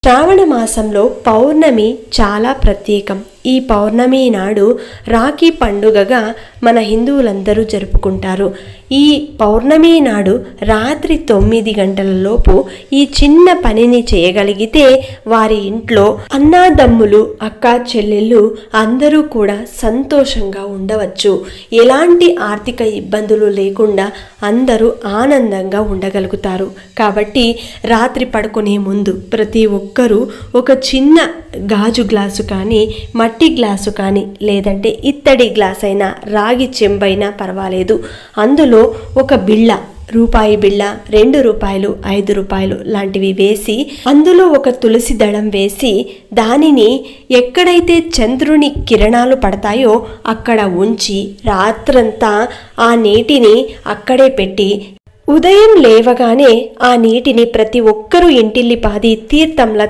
శ్రావణ మాసంలో పౌర్ణమి చాలా ప్రత్యేకం. ఈ పౌర్ణమి నాడు రాఖీ పండుగగా మన హిందువులందరూ జరుపుకుంటారు. ఈ పౌర్ణమి నాడు రాత్రి 9 గంటలలోపు ఈ చిన్న పనిని చేయగలిగితే వారి ఇంట్లో అన్నాదమ్ములు, అక్కా చెల్లెళ్ళు అందరూ కూడా సంతోషంగా ఉండవచ్చు. ఎలాంటి ఆర్థిక ఇబ్బందులు లేకుండా అందరూ ఆనందంగా ఉండగలుగుతారు. కాబట్టి రాత్రి పడుకునే ముందు ప్రతి ఒక్కరూ ఒక చిన్న గాజు గ్లాసు కానీ, మట్టి గ్లాసు కానీ, లేదంటే ఇత్తడి గ్లాస్ అయినా, రాగి చెంబైనా పర్వాలేదు, అందులో ఒక బిళ్ళ, రూపాయి బిళ్ళ, 2 రూపాయలు, 5 రూపాయలు లాంటివి వేసి, అందులో ఒక తులసి దళం వేసి, దానిని ఎక్కడైతే చంద్రుని కిరణాలు పడతాయో అక్కడ ఉంచి రాత్రంతా ఆ నీటిని అక్కడే పెట్టి ఉదయం లేవగానే ఆ నీటిని ప్రతి ఒక్కరూ ఇంటిల్లిపాది తీర్థంలా